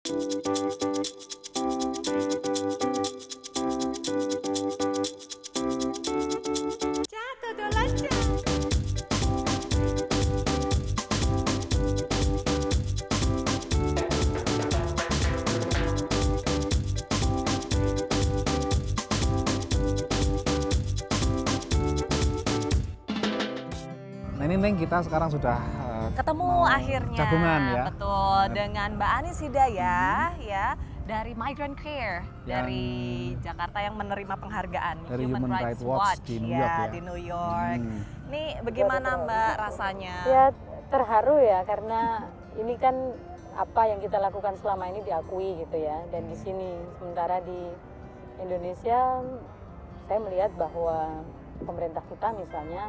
Jatuh dolannya. Nah ini Neng, kita sekarang sudah Ketemu mau akhirnya, jagungan ya. betul, dengan Mbak Anis Hidayah ya dari Migrant Care dari Jakarta yang menerima penghargaan Dari Human Rights Watch di New York ya. di New York. Ini bagaimana Mbak rasanya? Ya terharu ya, karena ini kan apa yang kita lakukan selama ini diakui gitu ya. Dan di sini, sementara di Indonesia saya melihat bahwa pemerintah kita misalnya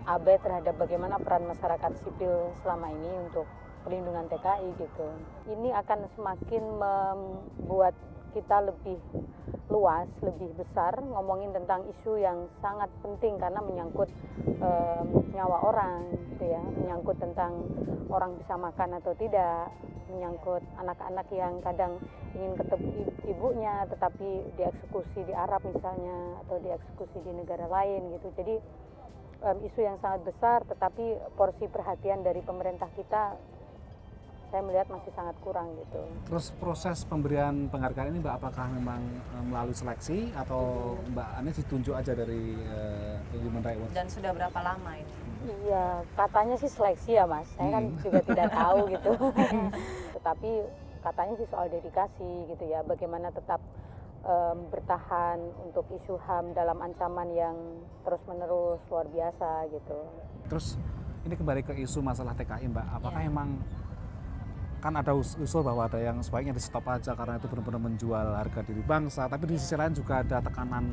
abai terhadap bagaimana peran masyarakat sipil selama ini untuk perlindungan TKI gitu. Ini akan semakin membuat kita lebih luas, lebih besar ngomongin tentang isu yang sangat penting karena menyangkut nyawa orang gitu ya, menyangkut tentang orang bisa makan atau tidak, menyangkut anak-anak yang kadang ingin ketemu ibunya tetapi dieksekusi di Arab misalnya atau dieksekusi di negara lain gitu. Jadi isu yang sangat besar, tetapi porsi perhatian dari pemerintah kita saya melihat masih sangat kurang gitu. Terus proses pemberian penghargaan ini Mbak, apakah memang melalui seleksi atau Mbak Anis ditunjuk aja dari Human Rights Watch? Dan sudah berapa lama ini? Iya, katanya sih seleksi ya Mas, saya kan juga tidak tahu gitu. Tetapi katanya sih soal dedikasi gitu ya, bagaimana tetap bertahan untuk isu HAM dalam ancaman yang terus-menerus luar biasa gitu. Terus ini kembali ke isu masalah TKI Mbak, apakah emang kan ada usul bahwa ada yang sebaiknya di stop aja karena itu benar-benar menjual harga diri bangsa, tapi di sisi lain juga ada tekanan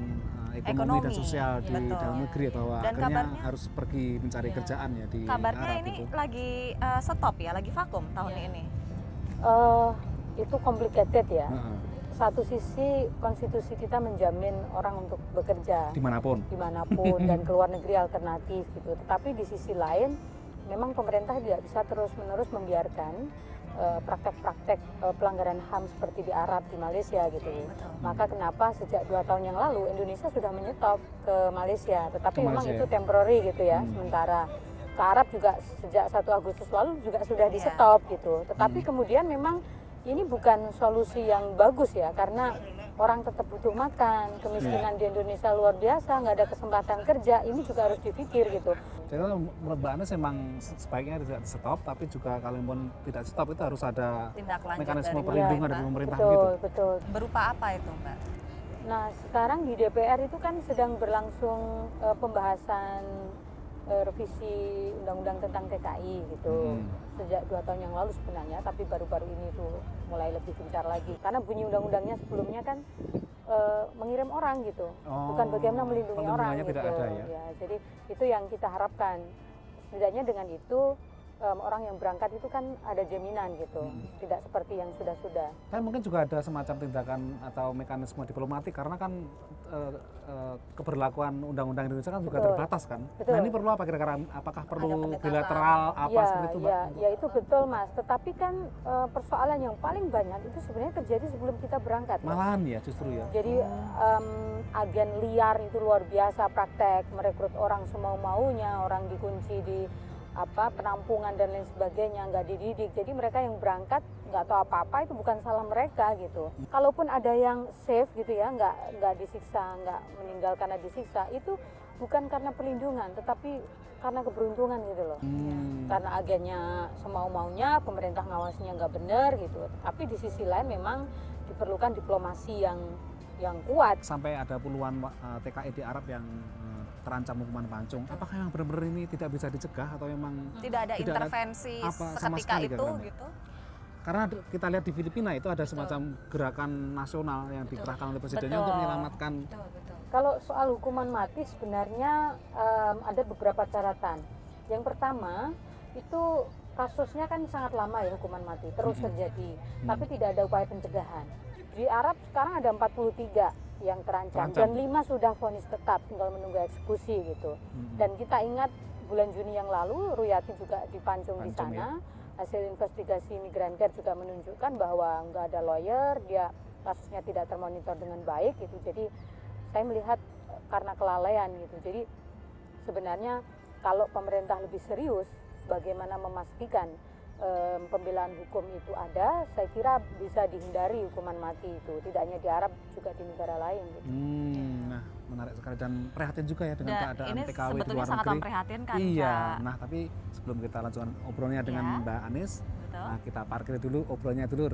ekonomi dan sosial di dalam negeri bahwa dan akhirnya kabarnya, harus pergi mencari kerjaan ya di kabarnya Arab ini itu. lagi stop ya, lagi vakum tahun ini. Itu complicated ya. Satu sisi konstitusi kita menjamin orang untuk bekerja Dimanapun dan keluar negeri alternatif gitu. Tetapi di sisi lain memang pemerintah tidak bisa terus-menerus membiarkan praktek-praktek pelanggaran HAM seperti di Arab, di Malaysia gitu. Maka kenapa sejak 2 tahun yang lalu Indonesia sudah menyetop ke Malaysia, tetapi memang itu temporary gitu ya, sementara. Ke Arab juga sejak 1 Agustus lalu juga sudah di stop gitu. Tetapi kemudian memang ini bukan solusi yang bagus ya, karena orang tetap butuh makan, kemiskinan di Indonesia luar biasa, nggak ada kesempatan kerja, ini juga harus dipikir gitu. Jadi menurut Mbak Anis memang sebaiknya tidak di stop, tapi juga kalau pun tidak stop itu harus ada Tindak lanjut mekanisme dari perlindungan dari pemerintah Betul, gitu. betul. Berupa apa itu Mbak? Nah sekarang di DPR itu kan sedang berlangsung pembahasan revisi undang-undang tentang TKI gitu. Sejak 2 tahun yang lalu sebenarnya, tapi baru-baru ini tuh mulai lebih gencar lagi. Karena bunyi undang-undangnya sebelumnya kan mengirim orang gitu, bukan bagaimana melindungi orang gitu. Tidak ada ya. Jadi itu yang kita harapkan. Setidaknya dengan itu orang yang berangkat itu kan ada jaminan gitu, tidak seperti yang sudah-sudah. Kan mungkin juga ada semacam tindakan atau mekanisme diplomatik karena kan keberlakuan undang-undang Indonesia kan juga terbatas kan. Nah ini perlu apa kira-kira? Apakah perlu bilateral apa seperti itu Mbak? Ya itu betul Mas, tetapi kan persoalan yang paling banyak itu sebenarnya terjadi sebelum kita berangkat. Malahan ya justru ya. Jadi agen liar itu luar biasa, praktek merekrut orang semau-maunya, orang dikunci di penampungan dan lain sebagainya, nggak dididik. Jadi mereka yang berangkat nggak tahu apa-apa, itu bukan salah mereka gitu. Kalaupun ada yang safe gitu ya, nggak disiksa, nggak meninggal karena disiksa, itu bukan karena perlindungan, tetapi karena keberuntungan gitu loh. Karena agennya semau-maunya, pemerintah ngawasinya nggak benar gitu. Tapi di sisi lain memang diperlukan diplomasi yang kuat. Sampai ada puluhan TKI di Arab yang terancam hukuman pancung. Apakah memang benar-benar ini tidak bisa dicegah atau memang tidak ada intervensi seketika itu gitu? Karena kita lihat di Filipina itu ada semacam gerakan nasional yang dikerahkan oleh presidennya untuk menyelamatkan. Kalau soal hukuman mati sebenarnya ada beberapa catatan. Yang pertama itu kasusnya kan sangat lama ya, hukuman mati terus terjadi, tapi tidak ada upaya pencegahan. Di Arab sekarang ada 43 yang terancam dan 5 sudah vonis tetap, tinggal menunggu eksekusi gitu. Dan kita ingat bulan Juni yang lalu Ruyati juga dipancung di sana, hasil investigasi Migran Care juga menunjukkan bahwa nggak ada lawyer, dia kasusnya tidak termonitor dengan baik gitu. Jadi saya melihat karena kelalaian gitu. Jadi sebenarnya kalau pemerintah lebih serius bagaimana memastikan pembelaan hukum itu ada, saya kira bisa dihindari hukuman mati itu. Tidak hanya di Arab, juga di negara lain. Gitu. Nah, menarik sekali dan prihatin juga ya dengan keadaan ini TKW di sebetulnya luar sangat negeri. memprihatinkan, Iya, Kak. nah tapi sebelum kita lanjutkan obrolannya dengan Ya. Mbak Anis, Betul. nah kita parkir dulu obrolannya dulu.